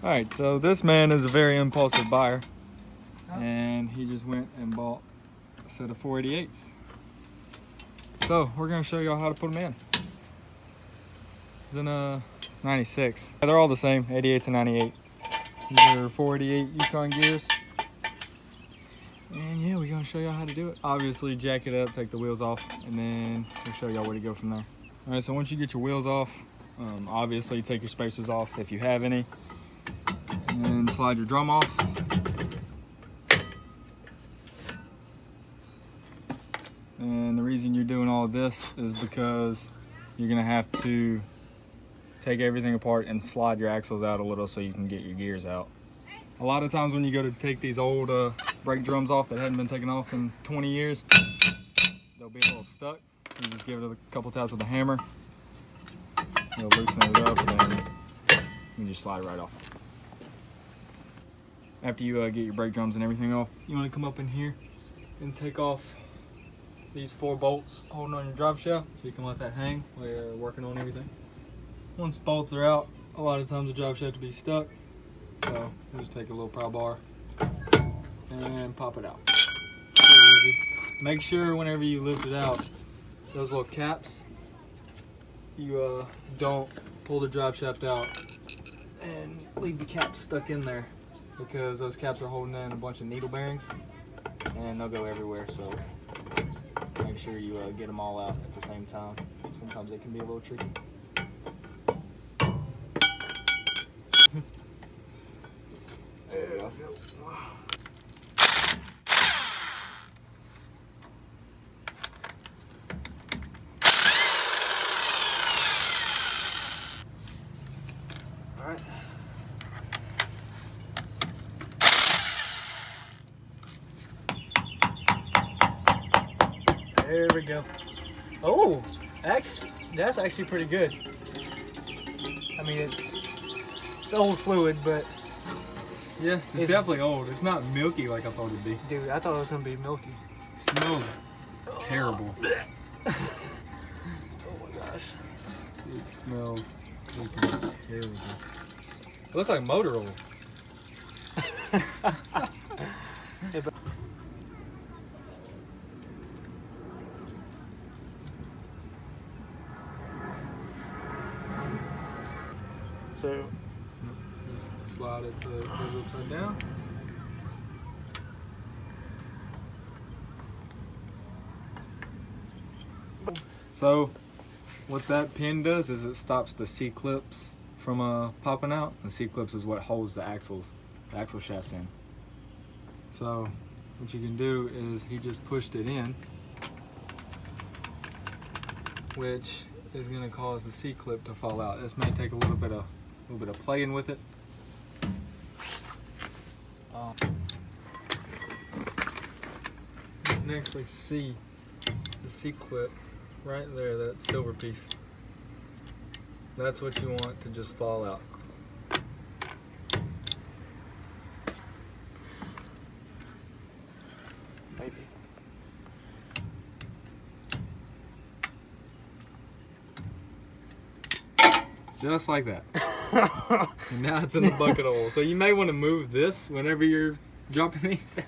All right, so this man is a very impulsive buyer, and he just went and bought a set of 488s. So we're gonna show y'all how to put them in. It's in a 96. They're all the same, 88 to 98. These are 488 Yukon gears. And yeah, we're gonna show y'all how to do it. Obviously, jack it up, take the wheels off, and then we'll show y'all where to go from there. All right, so once you get your wheels off, obviously take your spacers off if you have any, and then slide your drum off. And the reason you're doing all of this is because you're gonna have to take everything apart and slide your axles out a little so you can get your gears out. A lot of times when you go to take these old brake drums off that hadn't been taken off in 20 years, they'll be a little stuck. You just give it a couple taps with a hammer. You'll loosen it up, and then you just slide it right off. After you get your brake drums and everything off, you want to come up in here and take off these 4 bolts holding on your drive shaft, so you can let that hang while you're working on everything. Once bolts are out, a lot of times the drive shaft will be stuck, so you just take a little pry bar and pop it out. Pretty easy. Make sure whenever you lift it out, those little caps, you don't pull the drive shaft out and leave the caps stuck in there, because those caps are holding in a bunch of needle bearings and they'll go everywhere. So make sure you get them all out at the same time. Sometimes it can be a little tricky. There we go. All right. There we go. Oh, that's actually pretty good. I mean, it's old fluid, but yeah, it's definitely old. It's not milky like I thought it'd be. Dude, I thought it was gonna be milky. It smells terrible. Oh my gosh. It smells terrible. It looks like motor oil. So just slide it to it goes upside down. So what that pin does is it stops the C-clips from popping out. The C-clips is what holds the axle shafts in. So what you can do is he just pushed it in, which is going to cause the C-clip to fall out. This may take a little bit of playing with it. You can actually see the C-clip right there, that silver piece. That's what you want to just fall out. maybe. Just like that. And now it's in the bucket hole. So you may want to move this whenever you're dropping these out.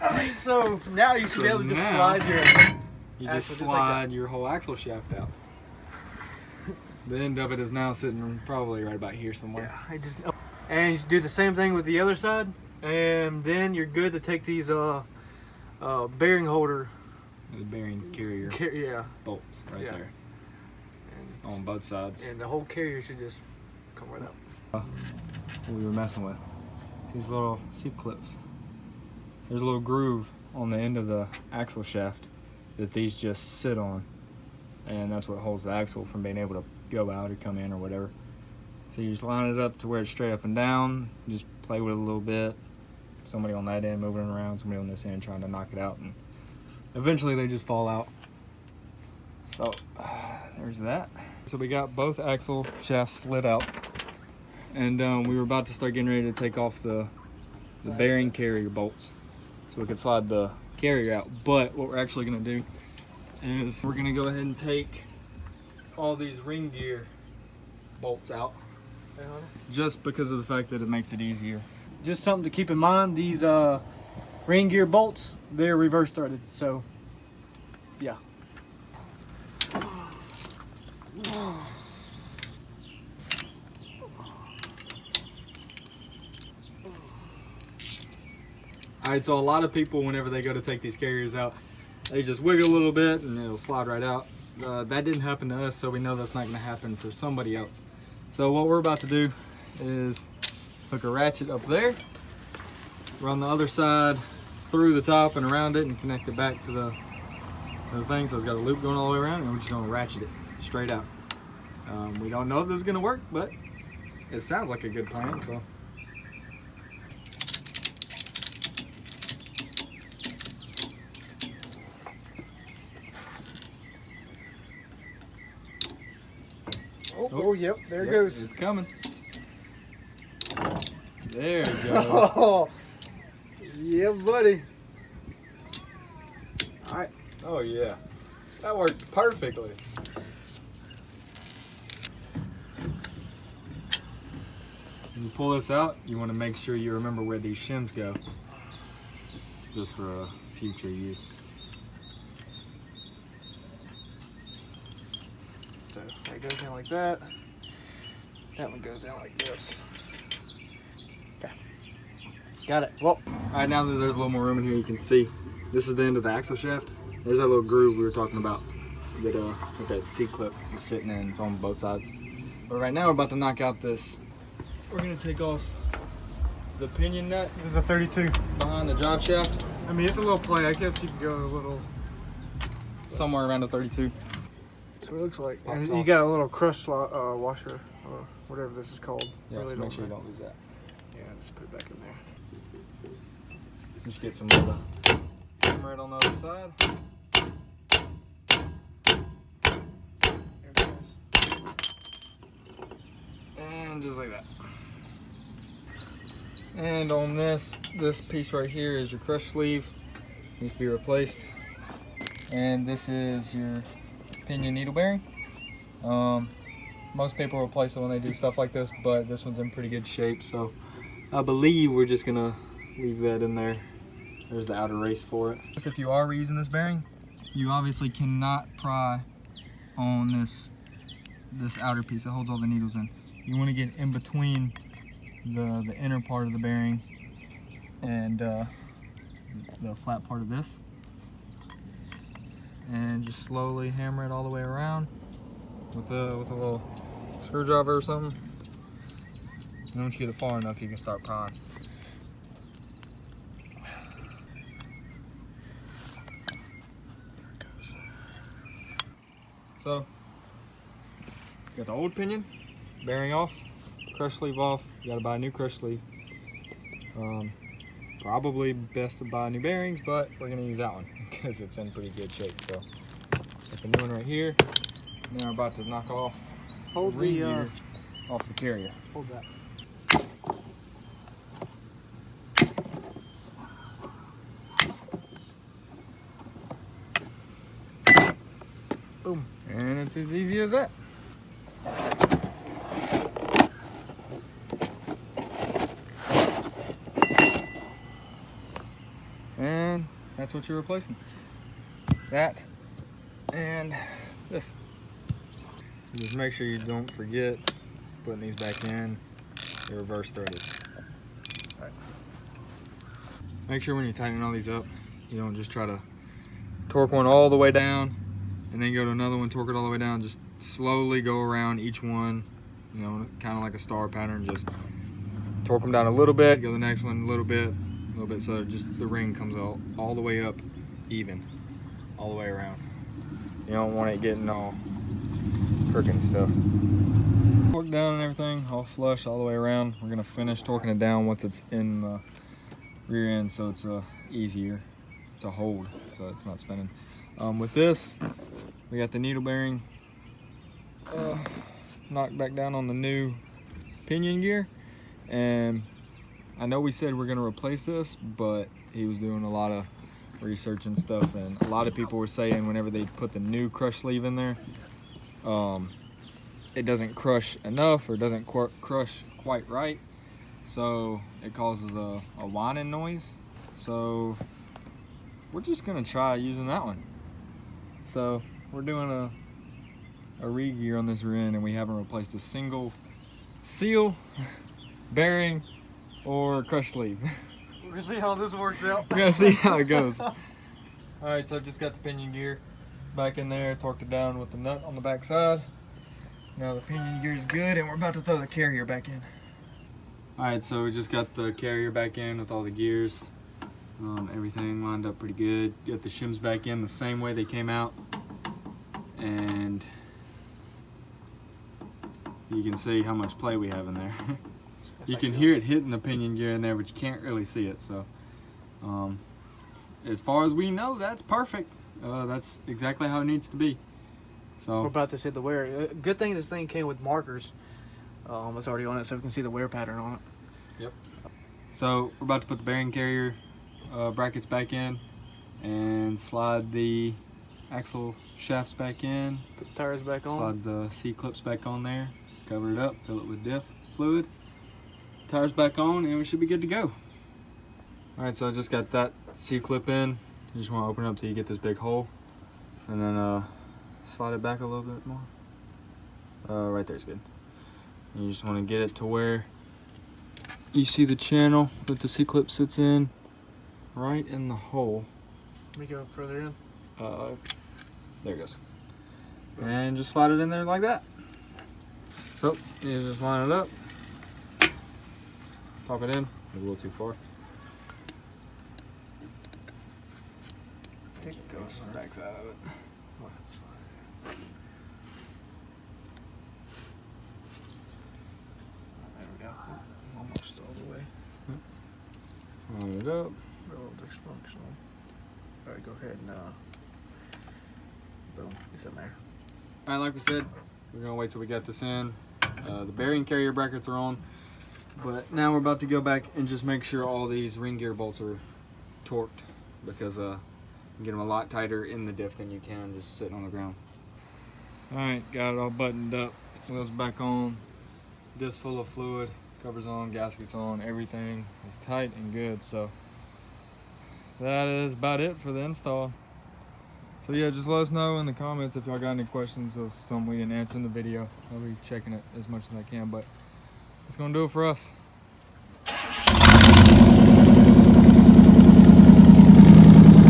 Alright, so now you should be able to just slide your whole axle shaft out. The end of it is now sitting probably right about here somewhere. Yeah, and you do the same thing with the other side, and then you're good to take these bearing holder, The bearing carrier bolts right there and on both sides. And the whole carrier should just come right up. What we were messing with. These little C-clips. There's a little groove on the end of the axle shaft that these just sit on, and that's what holds the axle from being able to go out or come in or whatever. So you just line it up to where it's straight up and down, you just play with it a little bit. Somebody on that end moving it around, somebody on this end trying to knock it out, and eventually they just fall out. So there's that. So we got both axle shafts slid out, and we were about to start getting ready to take off the bearing carrier bolts so we could slide the carrier out. But what we're actually going to do is we're going to go ahead and take all these ring gear bolts out just because of the fact that it makes it easier. Just something to keep in mind, these ring gear bolts, they're reverse threaded, so yeah. Alright, so a lot of people, whenever they go to take these carriers out, they just wiggle a little bit and it'll slide right out. That didn't happen to us, so we know that's not going to happen for somebody else. So what we're about to do is hook a ratchet up there, run the other side through the top and around it, and connect it back to the thing. So it's got a loop going all the way around, and we're just going to ratchet it straight out. We don't know if this is going to work, but it sounds like a good plan. So. Oh, yep, there it goes. It's coming. There it goes. Oh, yeah, buddy. All right. Oh yeah, that worked perfectly. When you pull this out, you want to make sure you remember where these shims go, just for future use. So that goes in like that. That one goes in like this. Okay. Got it. Well, all right, now that there's a little more room in here, you can see this is the end of the axle shaft. There's that little groove we were talking about that C-clip is sitting in. It's on both sides. But right now we're about to knock out this. We're gonna take off the pinion nut. it was a 32. Behind the drive shaft. I mean, it's a little play. I guess you can go a little. Somewhere around a 32. So it looks like. Pops And you off. got a little crush washer, or whatever this is called. Yeah, Really so make sure you know. don't lose that. Yeah, just put it back in there. Just get some of the hammer it on the other side. There it goes. And just like that. And on this piece right here is your crush sleeve. Needs to be replaced. And this is your pinion needle bearing. Most people replace it when they do stuff like this, but this one's in pretty good shape, so I believe we're just gonna leave that in there. There's the outer race for it. If you are reusing this bearing, you obviously cannot pry on this outer piece that holds all the needles in. You want to get in between the inner part of the bearing and the flat part of this, and just slowly hammer it all the way around with a little screwdriver or something. And once you get it far enough, you can start prying. So, got the old pinion, bearing off, crush sleeve off. You gotta buy a new crush sleeve. Probably best to buy new bearings, but we're gonna use that one because it's in pretty good shape. So, got the new one right here. Now we're about to knock off Hold ring the gear off the carrier. hold that. Boom. And it's as easy as that. And that's what you're replacing. That and this. Just make sure you don't forget putting these back in. They're reverse threaded. Right. Make sure when you're tightening all these up, you don't just try to torque one all the way down and then go to another one, torque it all the way down. Just slowly go around each one, you know, kind of like a star pattern. Just torque them down a little bit, go to the next one a little bit, so just the ring comes all the way up even, all the way around. You don't want it getting all crooked and stuff. Torque down and everything, all flush all the way around. We're gonna finish torquing it down once it's in the rear end, so it's easier to hold, so it's not spinning. With this, we got the needle bearing knocked back down on the new pinion gear, and I know we said we're gonna replace this, but he was doing a lot of research and stuff, and a lot of people were saying whenever they put the new crush sleeve in there, it doesn't crush enough or doesn't crush quite right, so it causes a whining noise. So we're just gonna try using that one. So we're doing a re-gear on this rear end, and we haven't replaced a single seal, bearing, or crush sleeve. We're gonna see how this works out. We're gonna see how it goes. All right, so I just got the pinion gear back in there, torqued it down with the nut on the back side. Now the pinion gear is good, and we're about to throw the carrier back in. All right, so we just got the carrier back in with all the gears. Everything lined up pretty good. Got the shims back in the same way they came out. And you can see how much play we have in there. You can hear it hitting the pinion gear in there, but you can't really see it. So as far as we know, that's perfect. That's exactly how it needs to be. So we're about to see the wear. Good thing this thing came with markers. It's already on it, so we can see the wear pattern on it. Yep. So we're about to put the bearing carrier brackets back in and slide the axle shafts back in. Put the tires back on. Slide the C-clips back on there. Cover it up. Fill it with diff fluid. Tires back on, and we should be good to go. All right, so I just got that C-clip in. You just want to open it up till you get this big hole, and then slide it back a little bit more. Right there's good. And you just want to get it to where you see the channel that the C-clip sits in, right in the hole. Let me go further in. There it goes. And just slide it in there like that. So you just line it up. Pop it in. It's a little too far. There it goes. The back side of it. There we go. Almost all the way. Line it up. Real dysfunctional. All right, go ahead and boom, it's in there. All right, like we said, we're gonna wait till we get this in. The bearing carrier brackets are on, but now we're about to go back and just make sure all these ring gear bolts are torqued, because you can get them a lot tighter in the diff than you can just sitting on the ground. All right, got it all buttoned up. Wheels back on, disc full of fluid, covers on, gaskets on, everything is tight and good. So that is about it for the install. So yeah, just let us know in the comments if y'all got any questions of something we didn't answer in the video. I'll be checking it as much as I can, but it's gonna do it for us.